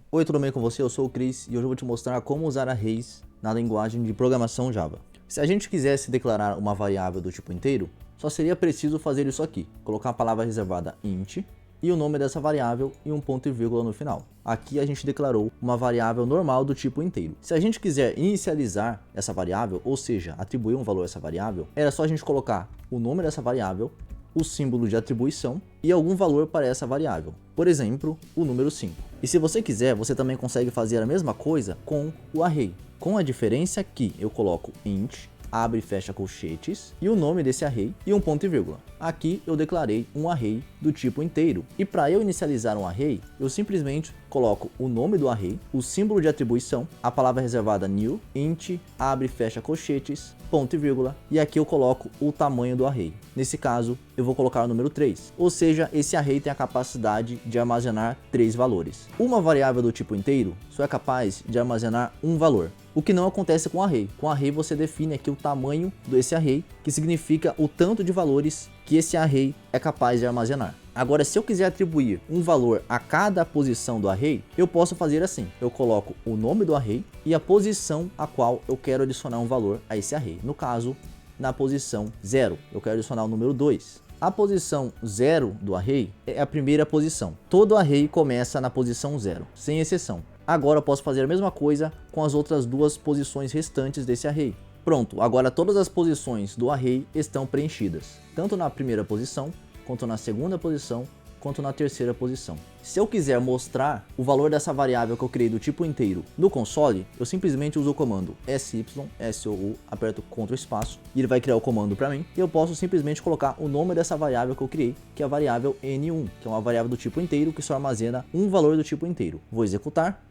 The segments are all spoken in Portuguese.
Oi, tudo bem com você? Eu sou o Cris e hoje eu vou te mostrar como usar arrays na linguagem de programação Java. Se a gente quisesse declarar uma variável do tipo inteiro, só seria preciso fazer isso aqui, colocar a palavra reservada int e o nome dessa variável e um ponto e vírgula no final. Aqui a gente declarou uma variável normal do tipo inteiro. Se a gente quiser inicializar essa variável, ou seja, atribuir um valor a essa variável, era só a gente colocar o nome dessa variável, o símbolo de atribuição e algum valor para essa variável. Por exemplo, o número 5. E se você quiser, você também consegue fazer a mesma coisa com o array. Com a diferença que eu coloco int, abre e fecha colchetes, e o nome desse array e um ponto e vírgula. Aqui eu declarei um array do tipo inteiro. E para eu inicializar um array, eu simplesmente coloco o nome do array, o símbolo de atribuição, a palavra reservada new, int, abre e fecha colchetes, ponto e vírgula, e aqui eu coloco o tamanho do array. Nesse caso, eu vou colocar o número 3. Ou seja, esse array tem a capacidade de armazenar 3 valores. Uma variável do tipo inteiro só é capaz de armazenar um valor. O que não acontece com array. Com array você define aqui o tamanho desse array, que significa o tanto de valores que esse array é capaz de armazenar. Agora, se eu quiser atribuir um valor a cada posição do array, eu posso fazer assim. Eu coloco o nome do array e a posição a qual eu quero adicionar um valor a esse array. No caso, na posição 0, eu quero adicionar o número 2. A posição 0 do array é a primeira posição. Todo array começa na posição 0, sem exceção. Agora eu posso fazer a mesma coisa com as outras duas posições restantes desse array. Pronto, agora todas as posições do array estão preenchidas, tanto na primeira posição, quanto na segunda posição, quanto na terceira posição. Se eu quiser mostrar o valor dessa variável que eu criei do tipo inteiro no console, eu simplesmente uso o comando SYSOU, aperto Ctrl espaço e ele vai criar o comando para mim. E eu posso simplesmente colocar o nome dessa variável que eu criei, que é a variável N1, que é uma variável do tipo inteiro que só armazena um valor do tipo inteiro. Vou executar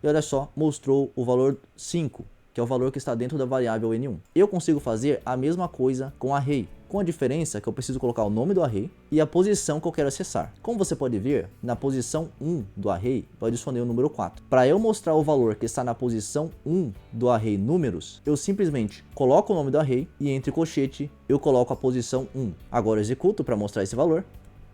e olha só, mostrou o valor 5. Que é o valor que está dentro da variável N1. Eu consigo fazer a mesma coisa com array, com a diferença que eu preciso colocar o nome do array e a posição que eu quero acessar. Como você pode ver, na posição 1 do array, eu adicionei o número 4. Para eu mostrar o valor que está na posição 1 do array números, eu simplesmente coloco o nome do array e entre colchete eu coloco a posição 1. Agora eu executo para mostrar esse valor.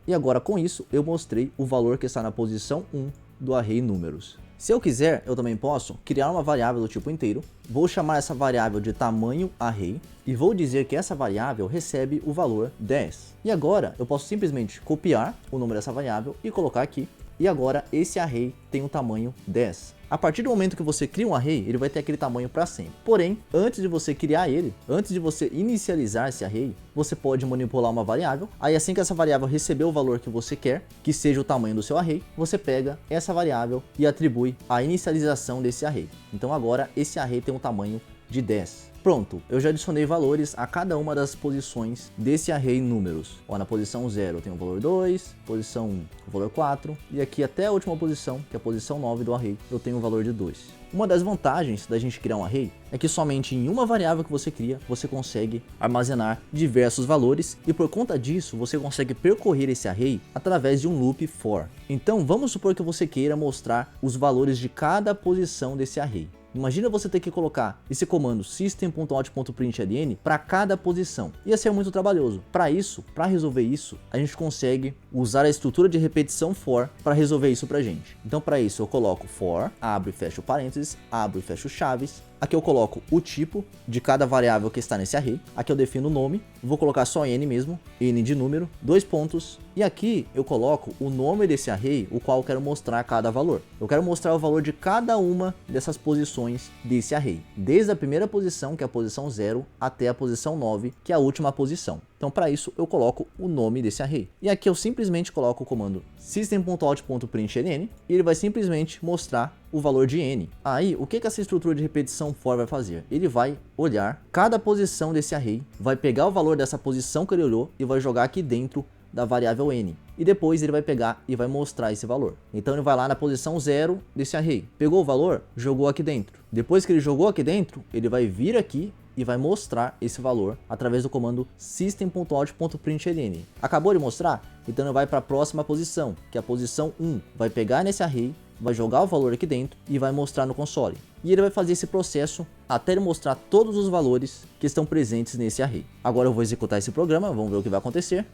E agora com isso eu mostrei o valor que está na posição 1 do array números. Se eu quiser, eu também posso criar uma variável do tipo inteiro, vou chamar essa variável de tamanho array e vou dizer que essa variável recebe o valor 10. E agora eu posso simplesmente copiar o número dessa variável e colocar aqui. E agora esse array tem o tamanho 10. A partir do momento que você cria um array, ele vai ter aquele tamanho para sempre. Porém, antes de você criar ele, antes de você inicializar esse array, você pode manipular uma variável. Aí assim que essa variável receber o valor que você quer, que seja o tamanho do seu array, você pega essa variável e atribui a inicialização desse array. Então agora esse array tem um tamanho de 10. Pronto, eu já adicionei valores a cada uma das posições desse array números. Ó, na posição 0 tem o valor 2, posição 1 o valor 4 e aqui até a última posição, que é a posição 9 do array, eu tenho o valor de 2. Uma das vantagens da gente criar um array é que somente em uma variável que você cria, você consegue armazenar diversos valores e por conta disso, você consegue percorrer esse array através de um loop for. Então, vamos supor que você queira mostrar os valores de cada posição desse array. Imagina você ter que colocar esse comando system.out.println para cada posição. Ia ser muito trabalhoso. Para isso, para resolver isso, a gente consegue usar a estrutura de repetição for para resolver isso pra gente. Então para isso eu coloco for, abro e fecho parênteses, abro e fecho chaves. Aqui eu coloco o tipo de cada variável que está nesse array. Aqui eu defino o nome, vou colocar só n mesmo, n de número, 2 pontos. E aqui eu coloco o nome desse array, o qual eu quero mostrar cada valor. Eu quero mostrar o valor de cada uma dessas posições desse array. Desde a primeira posição, que é a posição 0, até a posição 9, que é a última posição. Então para isso eu coloco o nome desse array. E aqui eu simplesmente coloco o comando system.out.println e ele vai simplesmente mostrar o valor de n. Aí, o que essa estrutura de repetição for vai fazer? Ele vai olhar cada posição desse array, vai pegar o valor dessa posição que ele olhou e vai jogar aqui dentro da variável n. E depois ele vai pegar e vai mostrar esse valor. Então ele vai lá na posição 0 desse array. Pegou o valor, jogou aqui dentro. Depois que ele jogou aqui dentro, ele vai vir aqui e vai mostrar esse valor através do comando system.out.println. Acabou de mostrar? Então ele vai para a próxima posição, que é a posição 1. Vai pegar nesse array, vai jogar o valor aqui dentro e vai mostrar no console. E ele vai fazer esse processo até ele mostrar todos os valores que estão presentes nesse array. Agora eu vou executar esse programa, vamos ver o que vai acontecer.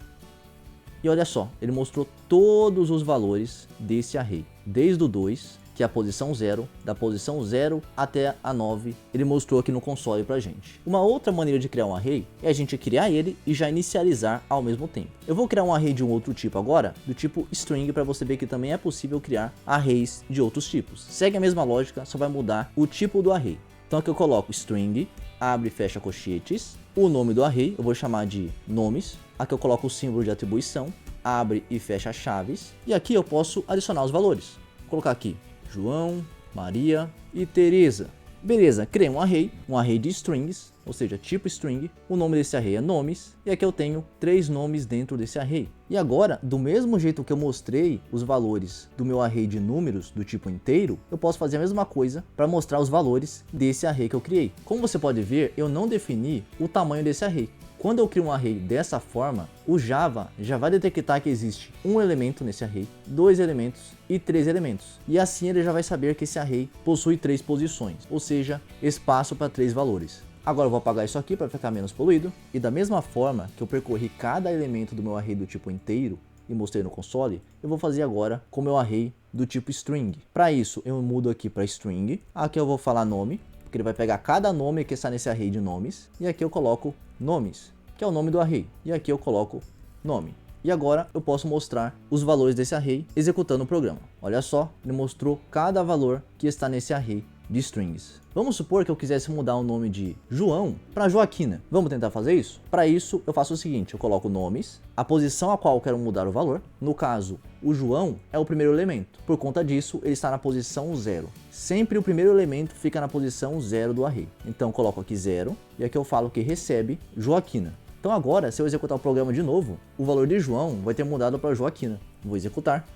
E olha só, ele mostrou todos os valores desse array, desde o 2, que é a posição 0, da posição 0 até a 9, ele mostrou aqui no console pra gente. Uma outra maneira de criar um array é a gente criar ele e já inicializar ao mesmo tempo. Eu vou criar um array de um outro tipo agora, do tipo string, para você ver que também é possível criar arrays de outros tipos. Segue a mesma lógica, só vai mudar o tipo do array. Então aqui eu coloco string, abre e fecha colchetes, o nome do array eu vou chamar de nomes, aqui eu coloco o símbolo de atribuição, abre e fecha chaves, e aqui eu posso adicionar os valores. Vou colocar aqui João, Maria e Teresa. Beleza, criei um array de strings, ou seja, tipo string. O nome desse array é nomes, e aqui eu tenho 3 nomes dentro desse array. E agora, do mesmo jeito que eu mostrei os valores do meu array de números do tipo inteiro, eu posso fazer a mesma coisa para mostrar os valores desse array que eu criei. Como você pode ver, eu não defini o tamanho desse array. Quando eu crio um array dessa forma, o Java já vai detectar que existe um elemento nesse array, 2 elementos e 3 elementos. E assim ele já vai saber que esse array possui 3 posições, ou seja, espaço para 3 valores. Agora eu vou apagar isso aqui para ficar menos poluído. E da mesma forma que eu percorri cada elemento do meu array do tipo inteiro e mostrei no console, eu vou fazer agora com o meu array do tipo string. Para isso eu mudo aqui para string, aqui eu vou falar nome, porque ele vai pegar cada nome que está nesse array de nomes, e aqui eu coloco nomes, que é o nome do array, e aqui eu coloco nome. E agora eu posso mostrar os valores desse array executando o programa. Olha só, ele mostrou cada valor que está nesse array de strings. Vamos supor que eu quisesse mudar o nome de João para Joaquina. Vamos tentar fazer isso? Para isso eu faço o seguinte, eu coloco nomes, a posição a qual eu quero mudar o valor. No caso, o João é o primeiro elemento. Por conta disso, ele está na posição 0. Sempre o primeiro elemento fica na posição 0 do array. Então eu coloco aqui 0 e aqui eu falo que recebe Joaquina. Então agora, se eu executar o programa de novo, o valor de João vai ter mudado para Joaquina. Vou executar.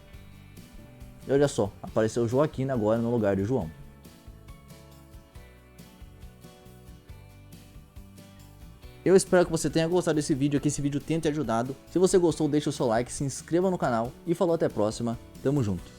E olha só, apareceu Joaquina agora no lugar de João. Eu espero que você tenha gostado desse vídeo, que esse vídeo tenha te ajudado. Se você gostou, deixa o seu like, se inscreva no canal e falou até a próxima. Tamo junto.